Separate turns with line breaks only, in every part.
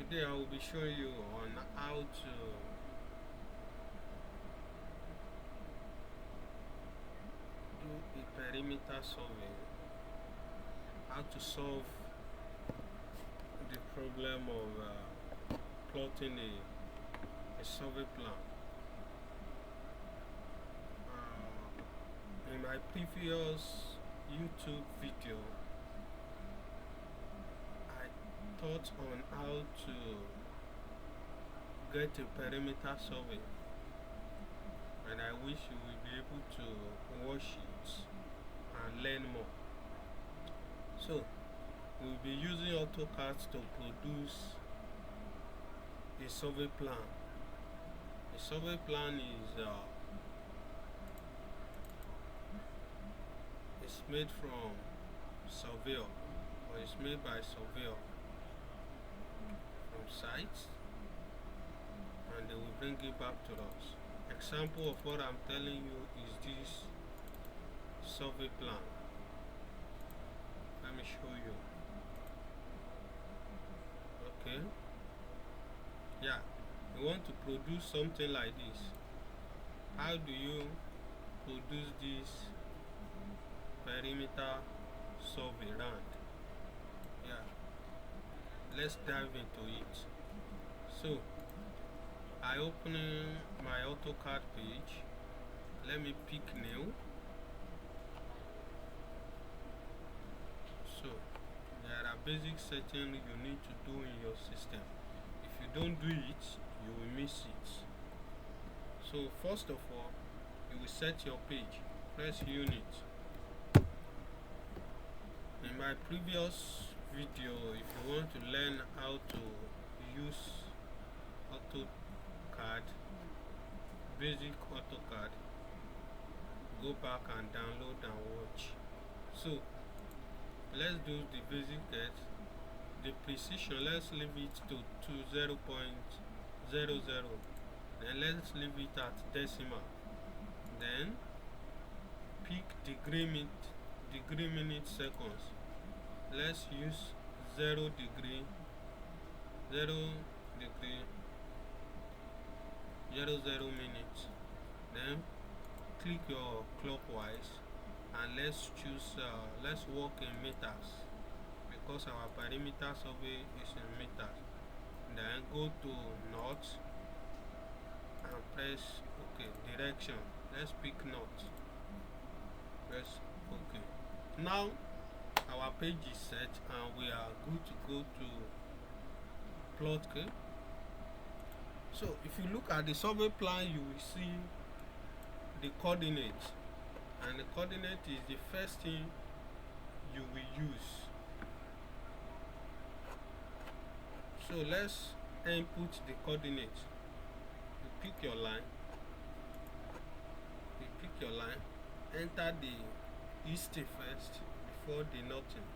Today I will be showing you on how to do a perimeter survey, how to solve the problem of plotting a survey plan. In my previous YouTube video, I taught on how to get a perimeter survey, and I wish you will be able to watch it and learn more. So we'll be using AutoCAD to produce a survey plan. A survey plan is made from surveyor, or it's made by surveyor from sites, and they will bring it back to us. Example of what I'm telling you is this survey plan. Let me show you. Okay, yeah, you want to produce something like this. How do you produce this perimeter survey round? Yeah, let's dive into it. So I open my AutoCAD page. Let me pick new. So there are basic settings you need to do in your system. If you don't do it, you will miss it. So first of all, you will set your page. Press unit. In my previous video, if you want to learn how to use AutoCAD, basic AutoCAD, go back and download and watch. So let's do the basic get. The precision, let's leave it to 0.00. Then let's leave it at decimal. Then pick degree minute seconds. Let's use 0 degree 00 minutes. Then click your clockwise, and let's choose let's work in meters, because our perimeter survey is in meters. Then go to north and press OK. Direction, let's pick north. Press OK. Now our page is set and we are good to go to plot. Okay, so if you look at the survey plan, you will see the coordinates, and the coordinate is the first thing you will use. So let's input the coordinates. You pick your line, enter the east first before the northern.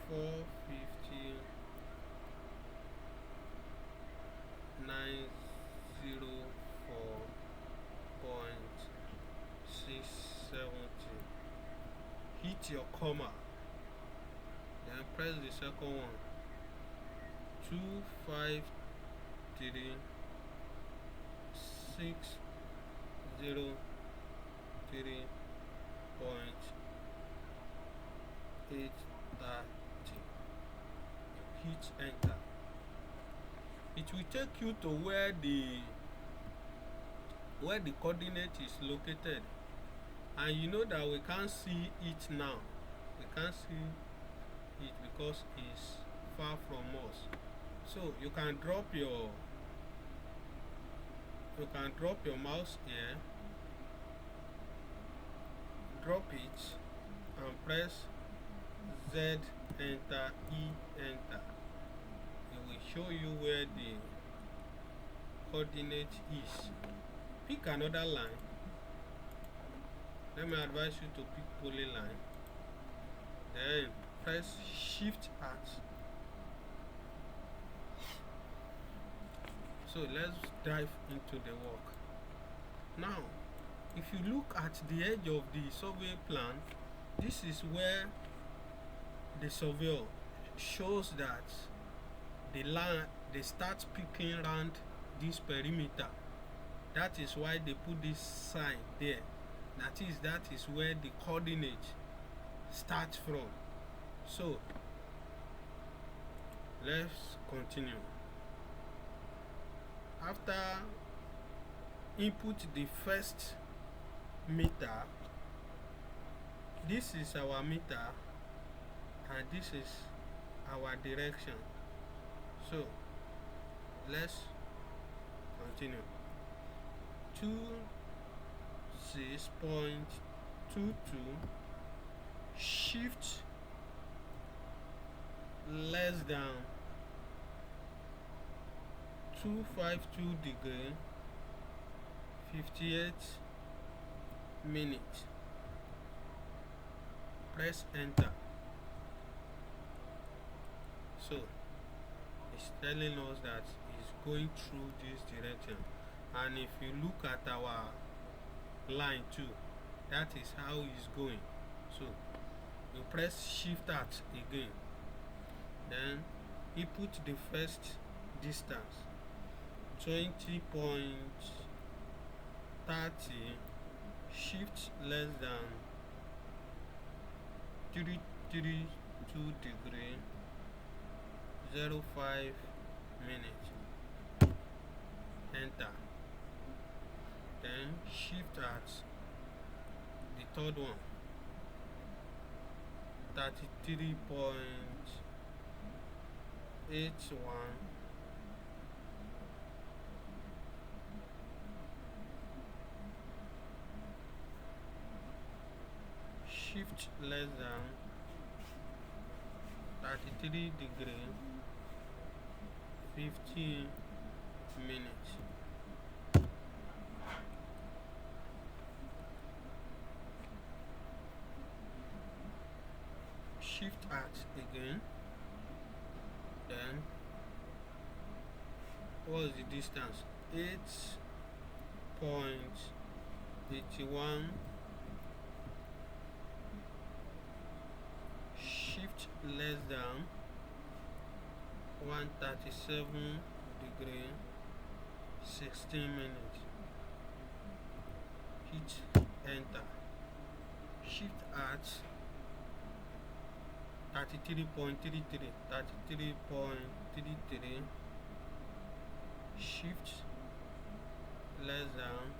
450 904.670. Hit your comma, then press the second one. 253.603.830. Hit enter. It will take you to where the coordinate is located, and you know that we can't see it now. We can't see it because it's far from us. So you can drop your mouse here, drop it, and press Z, enter, E, enter. It will show you where the coordinate is. Pick another line. Let me advise you to pick polyline. Then press Shift at. So let's dive into the work. Now, if you look at the edge of the survey plan, this is where the surveyor shows that the line they start picking around this perimeter. That is why they put this sign there. That is where the coordinate starts from. So let's continue. After input the first meter, this is our meter and this is our direction. So let's continue. 26.22 shift less than 252 degree 58 minutes. Press enter. So it's telling us that it's going through this direction, and if you look at our line too, that is how it's going. So you press shift out again, then you put the first distance 20.30 shift less than 332 degree 05 minutes. Enter. Then shift at the third one 33.81 shift less than 33 degree 15 minutes. Shift at again, then what is the distance? 8.81 shift less than 137 degree 16 minutes. Hit enter. Shift at 33.33 shift less than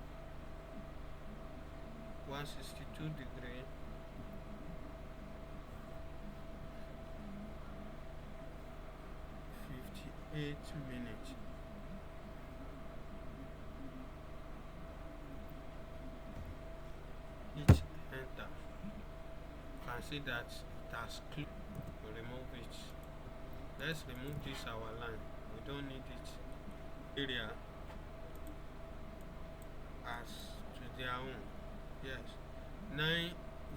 162 degree 58 minutes. Hit enter. You can see that it has clicked. We remove it. Let's remove this our line. We don't need it. Area as to their own. Yes. 9